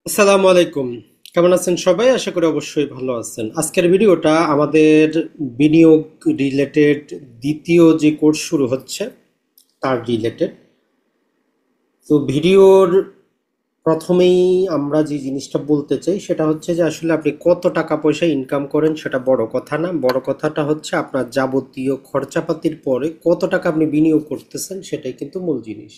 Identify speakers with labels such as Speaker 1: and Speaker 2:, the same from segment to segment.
Speaker 1: আসসালামু আলাইকুম। কেমন আছেন সবাই? আশা করি অবশ্যই ভালো আছেন। আজকের ভিডিওটা আমাদের বিনিয়োগ রিলেটেড দ্বিতীয় যে কোর্স শুরু হচ্ছে তার রিলেটেড। তো ভিডিওর প্রথমেই আমরা যে জিনিসটা বলতে চাই সেটা হচ্ছে যে আসলে আপনি কত টাকা পয়সা ইনকাম করেন সেটা বড় কথা না। বড় কথাটা হচ্ছে আপনার যাবতীয় খরচাপাতির পরে কত টাকা আপনি বিনিয়োগ করতেছেন সেটাই কিন্তু মূল জিনিস।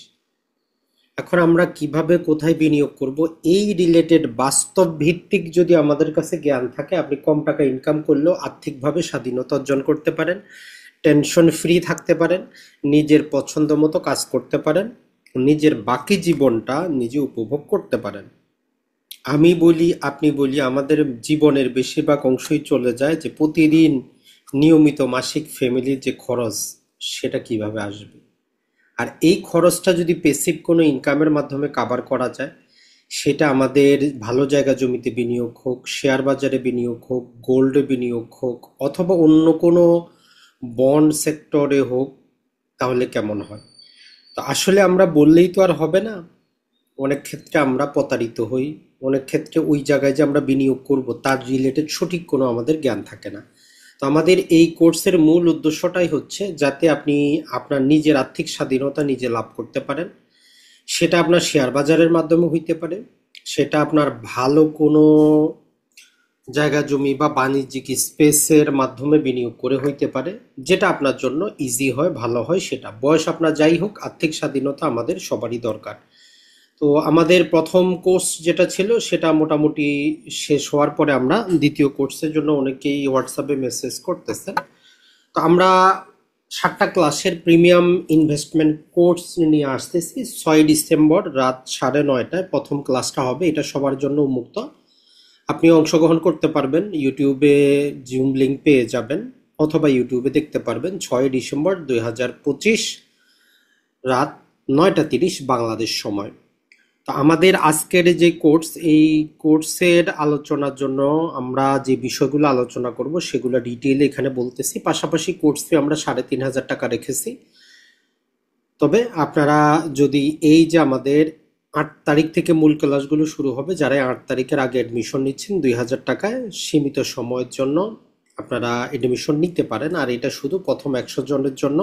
Speaker 1: এখন আমরা কিভাবে কোথায় বিনিয়োগ করব এই রিলেটেড বাস্তব ভিত্তিক যদি আমাদের কাছে জ্ঞান থাকে, আপনি কম টাকা ইনকাম করলেও আর্থিকভাবে স্বাধীনতা অর্জন করতে পারেন, টেনশন ফ্রি থাকতে পারেন, নিজের পছন্দ মতো কাজ করতে পারেন, নিজের বাকি জীবনটা নিজে উপভোগ করতে পারেন। আমি বলি, আপনি বলি, আমাদের জীবনের বেশিরভাগ অংশই চলে যায় যে প্রতিদিন নিয়মিত মাসিক ফ্যামিলির যে খরচ সেটা কিভাবে আসবে। আর এই খরচটা যদি পেসিভ কোনো ইনকামের মাধ্যমে কাভার করা যায়, সেটা আমাদের ভালো জায়গা জমিতে বিনিয়োগ হোক, শেয়ার বাজারে বিনিয়োগ হোক, গোল্ডে বিনিয়োগ হোক, অথবা অন্য কোনো বন্ড সেক্টরে হোক, তাহলে কেমন হয়? তো আসলে আমরা বললেই তো আর হবে না। অনেক ক্ষেত্রে আমরা প্রতারিত হই। অনেক ক্ষেত্রে ওই জায়গায় যে আমরা বিনিয়োগ করব তার রিলেটেড সঠিক কোনো আমাদের জ্ঞান থাকে না। তো আমাদের এই কোর্সের মূল উদ্দেশ্যটাই হচ্ছে যাতে আপনি আপনার নিজের আর্থিক স্বাধীনতা নিজে লাভ করতে পারেন। সেটা আপনার শেয়ার বাজারের মাধ্যমে হইতে পারে, সেটা আপনার ভালো কোনো জায়গা জমি বা বাণিজ্যিক স্পেসের মাধ্যমে বিনিয়োগ করে হইতে পারে, যেটা আপনার জন্য ইজি হয়, ভালো হয়। সেটা বয়স আপনার যাই হোক, আর্থিক স্বাধীনতা আমাদের সবারই দরকার। তো আমাদের প্রথম কোর্স যেটা ছিল সেটা মোটামুটি শেষ হওয়ার পরে আমরা দ্বিতীয় কোর্সের জন্য অনেকেই হোয়াটসঅ্যাপে মেসেজ করতেছেন। তো আমরা 7টা ক্লাসের প্রিমিয়াম ইনভেস্টমেন্ট কোর্স নিয়ে আসতেছি। 6 ডিসেম্বর রাত 9:30টায় প্রথম ক্লাসটা হবে। এটা সবার জন্য উন্মুক্ত। আপনি অংশগ্রহণ করতে পারবেন, ইউটিউবে জুম লিঙ্ক পেয়ে যাবেন, অথবা ইউটিউবে দেখতে পারবেন। 6 ডিসেম্বর 2025 রাত 9:30 বাংলাদেশ সময়। তো আমাদের আজকের যে কোর্স, এই কোর্সের আলোচনার জন্য আমরা যে বিষয়গুলো আলোচনা করব সেগুলো ডিটেইলে এখানে বলতেছি। পাশাপাশি কোর্স ফি আমরা 3,500 টাকা রেখেছি। তবে আপনারা যদি এই যে আমাদের 8 তারিখ থেকে মূল ক্লাসগুলো শুরু হবে, যারা 8 তারিখের আগে অ্যাডমিশন নিচ্ছেন 2,000 টাকায় সীমিত সময়ের জন্য আপনারা অ্যাডমিশন নিতে পারেন। আর এটা শুধু প্রথম 100 জনের জন্য।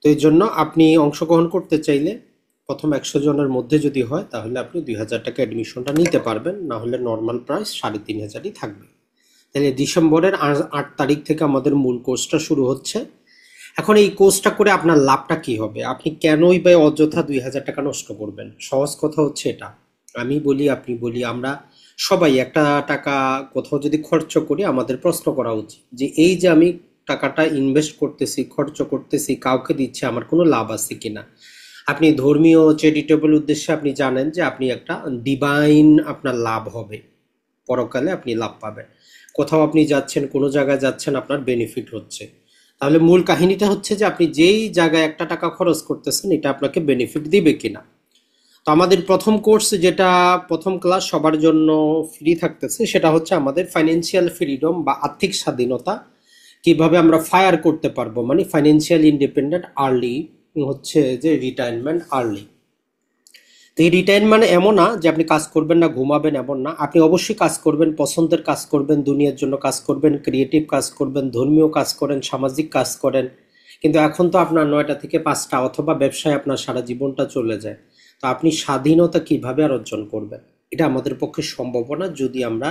Speaker 1: তো এই জন্য আপনি অংশগ্রহণ করতে চাইলে প্রথম 100 জনের মধ্যে যদি হয় তাহলে আপনি 2,000 টাকা অ্যাডমিশনটা নিতে পারবেন, না হলে নর্মাল প্রাইস 3,500ই থাকবে। তাহলে ডিসেম্বরের 8 তারিখ থেকে আমাদের মূল কোর্সটা শুরু হচ্ছে। এখন এই কোর্সটা করে আপনার লাভটা কি হবে? আপনি কেনই বা অযথা 2,000 টাকা নষ্ট করবেন? সহজ কথা হচ্ছে এটা। আমি বলি, আপনি বলি, আমরা সবাই একটা টাকা কোথাও যদি খরচ করি আমাদের প্রশ্ন করা উচিত যে এই যে আমি টাকাটা ইনভেস্ট করতেছি, খরচ করতেছি, কাউকে দিচ্ছে, আমার কোনো লাভ আছে কিনা। আপনি ধর্মীয় চ্যারিটেবল উদ্দেশ্যে আপনি জানেন যে আপনি একটা ডিভাইন আপনার লাভ হবে, পরকালে আপনি লাভ পাবেন। কোথাও আপনি যাচ্ছেন, কোনো জায়গায় যাচ্ছেন, আপনার বেনিফিট হচ্ছে। তাহলে মূল কাহিনীটা হচ্ছে যে আপনি যেই জায়গায় একটা টাকা খরচ করতেছেন এটা আপনাকে বেনিফিট দিবে কিনা। তো আমাদের প্রথম কোর্স, যেটা প্রথম ক্লাস সবার জন্য ফ্রি থাকতেছে, সেটা হচ্ছে আমাদের ফাইন্যান্সিয়াল ফ্রিডম বা আর্থিক স্বাধীনতা কিভাবে আমরা ফায়ার করতে পারবো, মানে ফাইন্যান্সিয়াল ইন্ডিপেন্ডেন্ট আর্লি, হচ্ছে যে রিটায়ারমেন্ট আর্লি। তো এই রিটায়ার মানে এমন না যে আপনি কাজ করবেন না, ঘুমাবেন, এমন না। আপনি অবশ্যই কাজ করবেন, পছন্দের কাজ করবেন, দুনিয়ার জন্য কাজ করবেন, ক্রিয়েটিভ কাজ করবেন, ধর্মীয় কাজ করেন, সামাজিক কাজ করেন। কিন্তু এখন তো আপনার 9টা থেকে 5টা অথবা ব্যবসায় আপনার সারা জীবনটা চলে যায়। তো আপনি স্বাধীনতা কিভাবে আর অর্জন করবেন? এটা আমাদের পক্ষে সম্ভব না যদি আমরা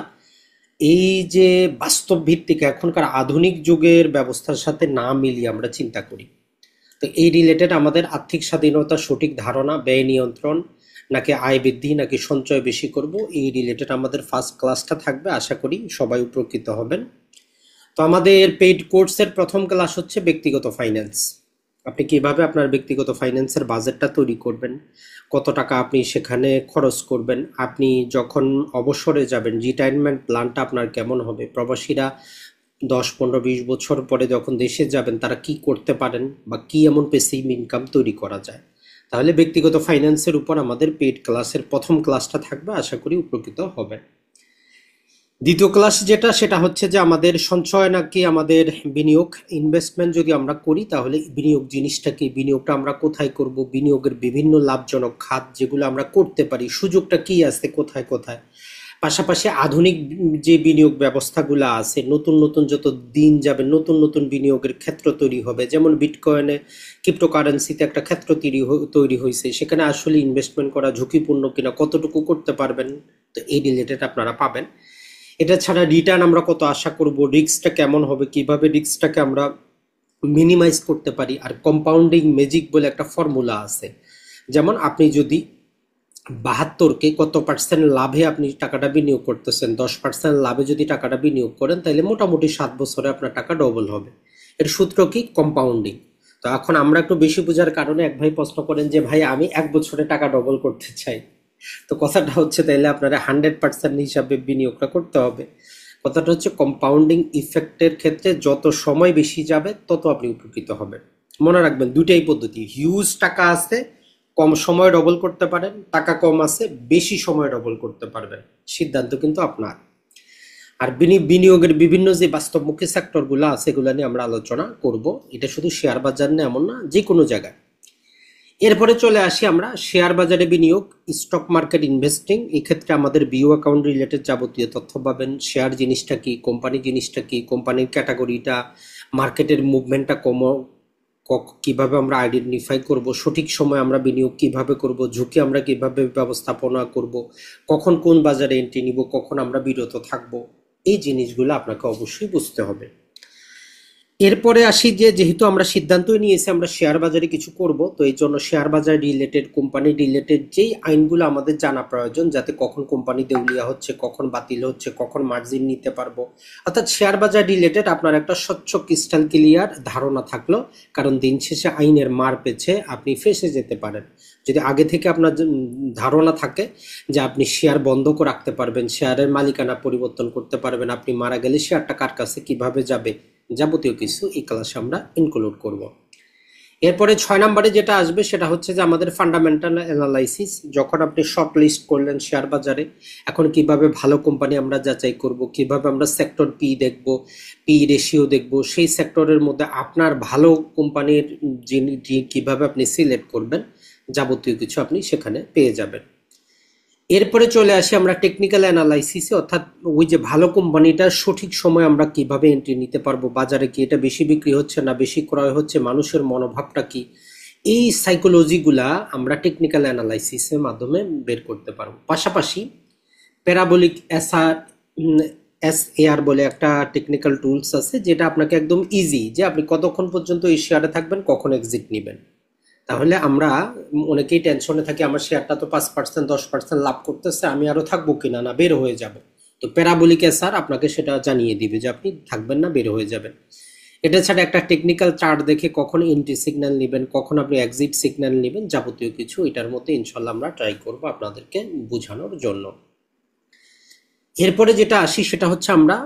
Speaker 1: এই যে বাস্তব ভিত্তিক এখনকার আধুনিক যুগের ব্যবস্থার সাথে না মিলিয়ে আমরা চিন্তা করি। তো এই রিলেটেড আমাদের আর্থিক স্বাধীনতার সঠিক ধারণা, ব্যয় নিয়ন্ত্রণ, নাকি আয় বৃদ্ধি, নাকি সঞ্চয় বেশি করব, এই রিলেটেড আমাদের ফার্স্ট ক্লাসটা থাকবে। আশা করি সবাই উপকৃত হবেন। তো আমাদের পেইড কোর্সের প্রথম ক্লাস হচ্ছে ব্যক্তিগত ফাইন্যান্স। আপনি কিভাবে আপনার ব্যক্তিগত ফাইন্যান্সের বাজেটটা তৈরি করবেন, কত টাকা আপনি সেখানে খরচ করবেন, আপনি যখন অবসরে যাবেন রিটায়ারমেন্ট প্ল্যানটা আপনার কেমন হবে, প্রবাসীরা 10, 15, 20 বছর পরে যখন দেশে যাবেন তারা কি করতে পারেন, বা কি এমন পেসিভ ইনকাম তৈরি করা যায়। তাহলে ব্যক্তিগত ফাইন্যান্সের উপর আমাদের পেইড ক্লাসের প্রথম ক্লাসটা থাকবে। আশা করি উপকৃত হবেন। দ্বিতীয় ক্লাস যেটা, সেটা হচ্ছে যে আমাদের সঞ্চয় নাকি আমাদের বিনিয়োগ, ইনভেস্টমেন্ট যদি আমরা করি তাহলে বিনিয়োগ জিনিসটা কি, বিনিয়োগটা আমরা কোথায় করব, বিনিয়োগের বিভিন্ন লাভজনক খাত যেগুলো আমরা করতে পারি, সুযোগটা কি আছে কোথায় কোথায়, পাশাপাশি আধুনিক যে বিনিয়োগ ব্যবস্থাগুলো আছে, নতুন নতুন যত দিন যাবে নতুন নতুন বিনিয়োগের ক্ষেত্র তৈরি হবে, যেমন বিটকয়েনে ক্রিপ্টোকারেন্সিতে একটা ক্ষেত্র তৈরি হয়েছে, সেখানে আসলে ইনভেস্টমেন্ট করা ঝুঁকিপূর্ণ কিনা, কতটুকু করতে পারবেন, তো এই রিলেটেড আপনারা পাবেন। এটা ছাড়া রিটার্ন আমরা কত আশা করব, রিস্কটা কেমন হবে, কিভাবে রিস্কটাকে আমরা মিনিমাইজ করতে পারি, আর কম্পাউন্ডিং ম্যাজিক বলে একটা ফর্মুলা আছে। যেমন আপনি যদি 72কে কত পার্সেন্ট লাভে আপনি টাকাটা বিনিয়োগ করতেছেন, 10% লাভে যদি টাকাটা বিনিয়োগ করেন তাহলে মোটামুটি 7 বছরে আপনার টাকা ডবল হবে। এর সূত্র কি? কম্পাউন্ডিং। তো এখন আমরা একটু বেশি বোঝার কারণে এক ভাই প্রশ্ন করেন যে ভাই আমি 1 বছরে টাকা ডবল করতে চাই। তো কথাটা হচ্ছে তাইলে আপনারা 100% হিসাবে বিনিয়োগটা করতে হবে। কথাটা হচ্ছে কম্পাউন্ডিং ইফেক্টের ক্ষেত্রে যত সময় বেশি যাবে তত আপনি উপকৃত হবেন। মনে রাখবেন দুইটাই পদ্ধতি, হিউজ টাকা আছে কম সময় ডবল করতে পারেন, টাকা কম আছে বেশি সময় ডবল করতে পারবেন, সিদ্ধান্ত কিন্তু আপনার। আর বিনিয়োগের বিভিন্ন যে বাস্তবমুখী সেক্টরগুলো আছে এগুলো নিয়ে আমরা আলোচনা করব। এটা শুধু শেয়ার বাজার নিয়ে এমন না, যে কোনো জায়গায়। এরপরে চলে আসি আমরা শেয়ার বাজারে বিনিয়োগ, স্টক মার্কেট ইনভেস্টিং। এক্ষেত্রে আমাদের বিও অ্যাকাউন্ট রিলেটেড যাবতীয় তথ্য পাবেন। শেয়ার জিনিসটা কি, কোম্পানি জিনিসটা কি, কোম্পানির ক্যাটাগরিটা, মার্কেটের মুভমেন্টটা কিভাবে আমরা আইডেন্টিফাই করব, সঠিক সময় আমরা বিনিয়োগ কিভাবে করব, ঝুঁকি আমরা কিভাবে ব্যবস্থাপনা করব, কখন কোন বাজারে এন্ট্রি নিব, কখন আমরা বিরত থাকব, এই জিনিসগুলো আপনাকে অবশ্যই বুঝতে হবে। এরপরে আসি যে যেহেতু আমরা সিদ্ধান্তই নিয়েছি আমরা শেয়ার বাজারে কিছু করব, তো এই জন্য শেয়ার বাজার রিলেটেড, কোম্পানি রিলেটেড যেই আইনগুলো আমাদের জানা প্রয়োজন, যাতে কখন কোম্পানি দেউলিয়া হচ্ছে, কখন বাতিল হচ্ছে, কখন মার্জিন নিতে পারবো, অর্থাৎ শেয়ার বাজার রিলেটেড আপনার একটা স্বচ্ছ ক্রিস্টাল ক্লিয়ার ধারণা থাকলো। কারণ দিন শেষে আইনের মার পেছে আপনি ফেঁসে যেতে পারেন। যদি আগে থেকে আপনার ধারণা থাকে যে আপনি শেয়ার বন্ধ করে রাখতে পারবেন, শেয়ারের মালিকানা পরিবর্তন করতে পারবেন, আপনি মারা গেলে শেয়ারটা কার কাছে কিভাবে যাবে, যাবতীয় কিছু এই ক্লাসে আমরা ইনক্লুড করব। এরপরে 6 নম্বরে যেটা আসবে সেটা হচ্ছে যে আমাদের ফান্ডামেন্টাল অ্যানালাইসিস। যখন আপনি শর্ট লিস্ট করলেন শেয়ার বাজারে, এখন কিভাবে ভালো কোম্পানি আমরা যাচাই করব, কিভাবে আমরা সেক্টর পি দেখব, পি রেশিও দেখব, সেই সেক্টরের মধ্যে আপনার ভালো কোম্পানির কিভাবে আপনি সিলেক্ট করবেন, যাবতীয় কিছু আপনি সেখানে পেয়ে যাবেন। এরপরে চলে আসি আমরা টেকনিক্যাল অ্যানালাইসিসে, অর্থাৎ ওই যে ভালো কোম্পানিটার সঠিক সময় আমরা কিভাবে এন্ট্রি নিতে পারবো, বাজারে কি এটা বেশি বিক্রি হচ্ছে না বেশি ক্রয় হচ্ছে, মানুষের মনোভাবটা কি, এই সাইকোলজিগুলা আমরা টেকনিক্যাল অ্যানালাইসিসের মাধ্যমে বের করতে পারবো। পাশাপাশি প্যারাবোলিক এসএআর বলে একটা টেকনিক্যাল টুলস আছে, যেটা আপনাকে একদম ইজি, যে আপনি কতক্ষণ পর্যন্ত এই শেয়ারে থাকবেন, কখন এক্সিট নেবেন। তাহলে আমরা অনেকেই টেনশনে থাকি আমার শেয়ারটা তো 5% 10% লাভ করতেছে, আমি আরো থাকবো কিনা, না বের হয়ে যাব। তো প্যারাবোলিক স্যার আপনাকে সেটা জানিয়ে দিবে যে আপনি থাকবেন না, বের হয়ে যাবেন। এটা ছাড়া একটা টেকনিক্যাল চার্ট দেখে কখন এন্ট্রি সিগন্যাল নেবেন, কখন আপনি এক্সিট সিগন্যাল নেবেন, যাবতীয় কিছু এটার মধ্যে ইনশাল্লাহ আমরা ট্রাই করব আপনাদেরকে বোঝানোর জন্য। এরপরে যেটা আসি সেটা হচ্ছে আমরা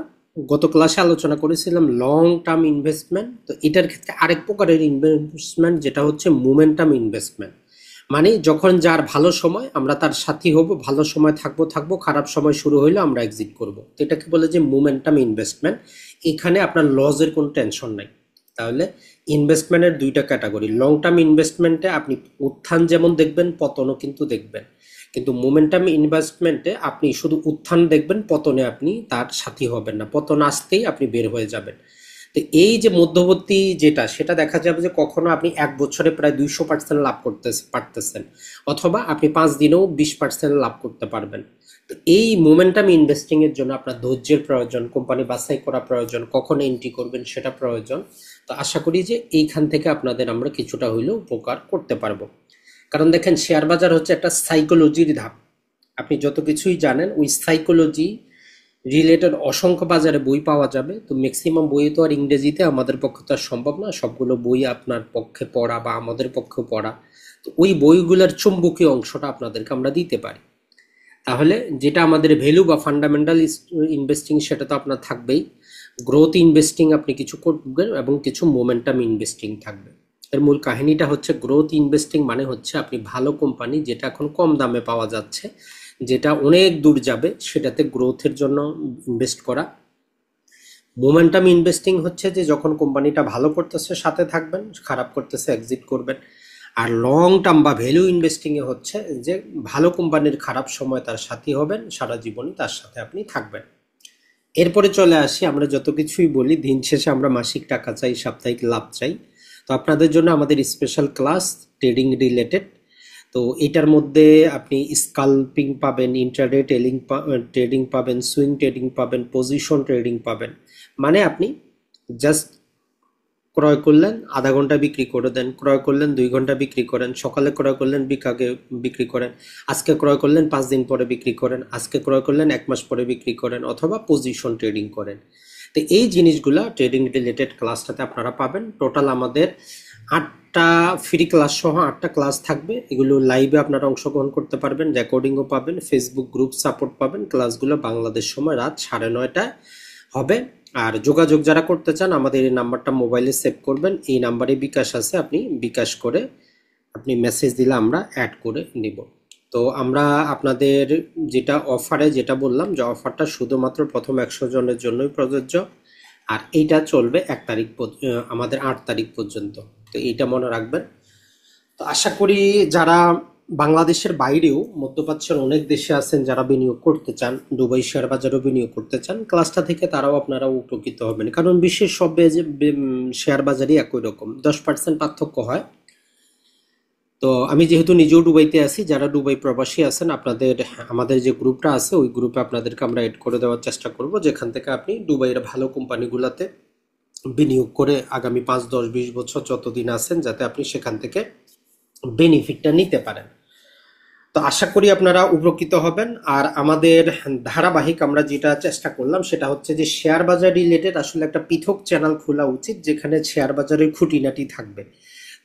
Speaker 1: গত ক্লাসে আলোচনা করেছিলাম লং টার্ম ইনভেস্টমেন্ট। তো এটার ক্ষেত্রে আরেক প্রকারের ইনভেস্টমেন্ট যেটা হচ্ছে মোমেন্টাম ইনভেস্টমেন্ট। মানে যখন যার ভালো সময় আমরা তার সাথী হব, ভালো সময় থাকবো, খারাপ সময় শুরু হইলে আমরা এক্সিট করব। তো এটাকে বলে যে মোমেন্টাম ইনভেস্টমেন্ট। এখানে আপনার লসের কোনো টেনশন নাই। তাহলে ইনভেস্টমেন্টের দুইটা ক্যাটাগরি। লং টার্ম ইনভেস্টমেন্টে আপনি উত্থান যেমন দেখবেন, পতনও কিন্তু দেখবেন। কিন্তু মোমেন্টাম ইনভেস্টমেন্টে আপনি শুধু উত্থান দেখবেন, পতনে আপনি তার সাথী হবেন না, পতন আসতেই আপনি বের হয়ে যাবেন। তো এই যে মধ্যবর্তী যেটা, সেটা দেখা যাবে যে কখনো আপনি 1 বছরে প্রায় 200% লাভ করতে পারতেছেন, অথবা আপনি 5 দিনেও 20% লাভ করতে পারবেন। তো এই মোমেন্টাম ইনভেস্টিং এর জন্য আপনার ধৈর্যের প্রয়োজন, কোম্পানি বাছাই করা প্রয়োজন, কখন এন্ট্রি করবেন সেটা প্রয়োজন। তো আশা করি যে এইখান থেকে আপনাদের আমরা কিছুটা হইলেও উপকার করতে পারবো। কারণ দেখেন শেয়ার বাজার হচ্ছে একটা সাইকোলজির ধাপ। আপনি যত কিছুই জানেন ওই সাইকোলজি রিলেটেড অসংখ্য বাজারে বই পাওয়া যাবে। তো ম্যাক্সিমাম বই তো আর ইংরেজিতে আমাদের পক্ষে তো আর সম্ভব না সবগুলো বই আপনার পক্ষে পড়া বা আমাদের পক্ষে পড়া। তো ওই বইগুলোর চুম্বকীয় অংশটা আপনাদেরকে আমরা দিতে পারি। তাহলে যেটা আমাদের ভ্যালু বা ফান্ডামেন্টাল ইনভেস্টিং সেটা তো আপনার থাকবেই, গ্রোথ ইনভেস্টিং আপনি কিছু করবেন, এবং কিছু মোমেন্টাম ইনভেস্টিং থাকবে। এর মূল কাহিনীটা হচ্ছে গ্রোথ ইনভেস্টিং মানে হচ্ছে আপনি ভালো কোম্পানি যেটা এখন কম দামে পাওয়া যাচ্ছে যেটা অনেক দূর যাবে, সেটাতে গ্রোথের জন্য ইনভেস্ট করা। মোমেন্টাম ইনভেস্টিং হচ্ছে যে যখন কোম্পানিটা ভালো করতেছে সাথে থাকবেন, খারাপ করতেছে এক্সিট করবেন। আর লং টার্ম বা ভ্যালু ইনভেস্টিংয়ে হচ্ছে যে ভালো কোম্পানির খারাপ সময় তার সাথী হবেন, সারা জীবনই তার সাথে আপনি থাকবেন। এরপরে চলে আসি, আমরা যত কিছুই বলি দিন শেষে আমরা মাসিক টাকা চাই, সাপ্তাহিক লাভ চাই। তো আপনাদের জন্য আমাদের স্পেশাল ক্লাস ট্রেডিং রিলেটেড। তো এটার মধ্যে আপনি স্কাল্পিং পাবেন, ইন্টারডে ট্রেডিং পাবেন, সুইং ট্রেডিং পাবেন, পজিশন ট্রেডিং পাবেন। মানে আপনি জাস্ট ক্রয় করলেন, আধা ঘন্টা বিক্রি করে দেন, ক্রয় করলেন 2 ঘন্টা বিক্রি করেন, সকালে ক্রয় করলেন বিকালে বিক্রি করেন, আজকে ক্রয় করলেন 5 দিন পরে বিক্রি করেন, আজকে ক্রয় করলেন 1 মাস পরে বিক্রি করেন, অথবা পজিশন ট্রেডিং করেন। তো এই জিনিসগুলা ট্রেডিং রিলেটেড ক্লাসটাতে আপনারা পাবেন। টোটাল আমাদের 8টা ফ্রি ক্লাস সহ 8টা ক্লাস থাকবে। এগুলো লাইভে আপনারা অংশগ্রহণ করতে পারবেন, রেকর্ডিংও পাবেন, ফেসবুক গ্রুপ সাপোর্ট পাবেন। ক্লাসগুলো বাংলাদেশ সময় রাত 9:30টায় হবে। আর যোগাযোগ যারা করতে চান আমাদের এই নাম্বারটা মোবাইলে সেভ করবেন, এই নাম্বারে বিকাশ আছে, আপনি বিকাশ করে আপনি মেসেজ দিলে আমরা অ্যাড করে নিব। তো আমরা আপনাদের যেটা অফারে যেটা বললাম যে অফারটা শুধুমাত্র প্রথম 100 জনের জন্যই প্রযোজ্য, আর এইটা চলবে 1 তারিখ আমাদের 8 তারিখ পর্যন্ত। তো এইটা মনে রাখবেন। তো আশা করি যারা বাংলাদেশের বাইরেও মধ্যপ্রাচ্যের অনেক দেশে আছেন যারা বিনিয়োগ করতে চান, দুবাই শেয়ার বাজারেও বিনিয়োগ করতে চান, ক্লাসটা থেকে তারাও আপনারা উপকৃত হবেন। কারণ বিশ্বের সব শেয়ার বাজারই একই রকম, 10% পার্থক্য হয়। তো আমি যেহেতু নিজেও দুবাইতে আছি, যারা দুবাই প্রবাসী আছেন আপনাদের আমাদের যে গ্রুপটা আছে ওই গ্রুপে আপনাদেরকে আমরা এড করে দেওয়ার চেষ্টা করব, যেখান থেকে আপনি দুবাইয়ের ভালো কোম্পানিগুলোতে বিনিয়োগ করে আগামী 5, 10, 20 বছর যতদিন আছেন যাতে আপনি সেখান থেকে বেনিফিটটা নিতে পারেন। তো আশা করি আপনারা উপকৃত হবেন। আর আমাদের ধারাবাহিক আমরা যেটা চেষ্টা করলাম সেটা হচ্ছে যে শেয়ার বাজার রিলেটেড আসলে একটা পৃথক চ্যানেল খোলা উচিত, যেখানে শেয়ার বাজারের খুঁটিনাটি থাকবে।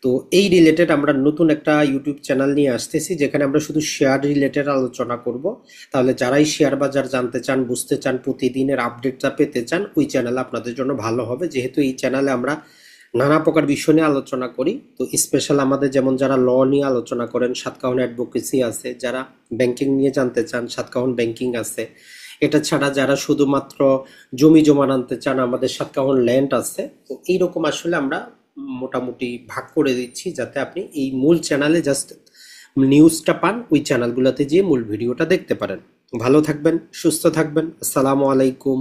Speaker 1: তো এই রিলেটেড আমরা নতুন একটা ইউটিউব চ্যানেল নিয়ে আসতেছি, যেখানে আমরা শুধু শেয়ার রিলেটেড আলোচনা করব। তাহলে যারাই শেয়ার বাজার জানতে চান, বুঝতে চান, প্রতিদিনের আপডেটটা পেতে চান, ওই চ্যানেল আপনাদের জন্য ভালো হবে। যেহেতু এই চ্যানেলে আমরা নানা প্রকার বিষয় নিয়ে আলোচনা করি। তো স্পেশাল আমাদের যেমন যারা ল নিয়ে আলোচনা করেন, সাতকাহন অ্যাডভোকেসি আছে, যারা ব্যাংকিং নিয়ে জানতে চান সাতকাহন ব্যাংকিং আছে। এটা ছাড়া যারা শুধুমাত্র জমি জমা আনতে চান আমাদের সাতকাহন ল্যান্ড আছে। তো এইরকম আসলে আমরা মোটামুটি ভাগ করে দিচ্ছি, যাতে আপনি এই মূল চ্যানেলে জাস্ট নিউজটা পান, ওই চ্যানেলগুলোতে যেয়ে মূল ভিডিওটা দেখতে পারেন। ভালো থাকবেন, সুস্থ থাকবেন। আসসালামু আলাইকুম।